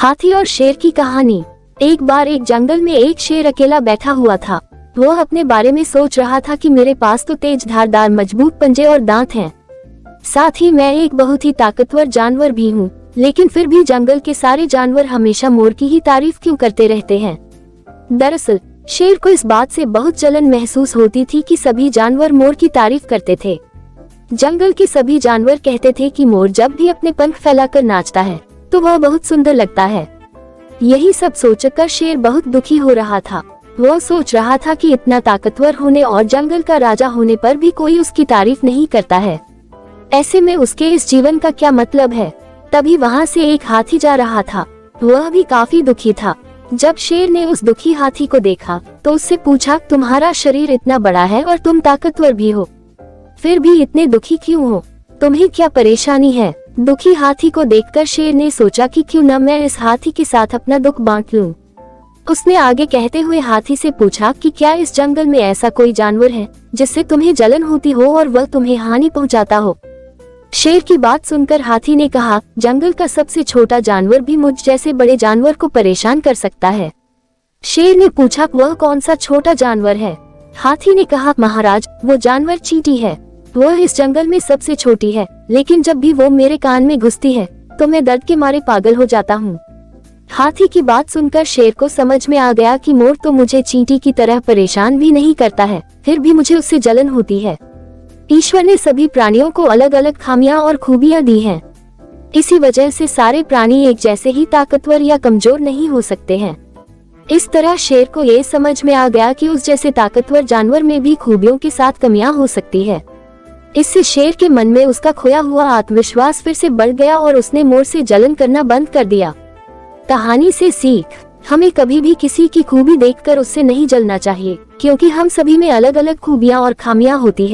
हाथी और शेर की कहानी। एक बार एक जंगल में एक शेर अकेला बैठा हुआ था। वो अपने बारे में सोच रहा था कि मेरे पास तो तेज धारदार मजबूत पंजे और दांत हैं। साथ ही मैं एक बहुत ही ताकतवर जानवर भी हूँ, लेकिन फिर भी जंगल के सारे जानवर हमेशा मोर की ही तारीफ क्यों करते रहते हैं। दरअसल शेर को इस बात से बहुत जलन महसूस होती थी कि सभी जानवर मोर की तारीफ करते थे। जंगल के सभी जानवर कहते थे कि मोर जब भी अपने पंख फैलाकर नाचता है तो वह बहुत सुंदर लगता है। यही सब सोचकर शेर बहुत दुखी हो रहा था। वह सोच रहा था कि इतना ताकतवर होने और जंगल का राजा होने पर भी कोई उसकी तारीफ नहीं करता है। ऐसे में उसके इस जीवन का क्या मतलब है। तभी वहाँ से एक हाथी जा रहा था। वह भी काफी दुखी था। जब शेर ने उस दुखी हाथी को देखा तो उससे पूछा, तुम्हारा शरीर इतना बड़ा है और तुम ताकतवर भी हो, फिर भी इतने दुखी क्यों हो? तुम्हें क्या परेशानी है? दुखी हाथी को देखकर शेर ने सोचा कि क्यों न मैं इस हाथी के साथ अपना दुख बांट लूं। उसने आगे कहते हुए हाथी से पूछा कि क्या इस जंगल में ऐसा कोई जानवर है जिससे तुम्हें जलन होती हो और वह तुम्हें हानि पहुंचाता हो? शेर की बात सुनकर हाथी ने कहा, जंगल का सबसे छोटा जानवर भी मुझ जैसे बड़े जानवर को परेशान कर सकता है। शेर ने पूछा, वह कौन सा छोटा जानवर है? हाथी ने कहा, महाराज, वो जानवर चींटी है। वह इस जंगल में सबसे छोटी है, लेकिन जब भी वो मेरे कान में घुसती है तो मैं दर्द के मारे पागल हो जाता हूँ। हाथी की बात सुनकर शेर को समझ में आ गया कि मोर तो मुझे चींटी की तरह परेशान भी नहीं करता है, फिर भी मुझे उससे जलन होती है। ईश्वर ने सभी प्राणियों को अलग अलग खामियां और खूबियां दी हैं। इसी वजह से सारे प्राणी एक जैसे ही ताकतवर या कमजोर नहीं हो सकते हैं। इस तरह शेर को ये समझ में आ गया कि उस जैसे ताकतवर जानवर में भी खूबियों के साथ कमियां हो सकती है। इससे शेर के मन में उसका खोया हुआ आत्मविश्वास फिर से बढ़ गया और उसने मोर से जलन करना बंद कर दिया। कहानी से सीख, हमें कभी भी किसी की खूबी देखकर उससे नहीं जलना चाहिए, क्योंकि हम सभी में अलग अलग खूबियां और खामियां होती है।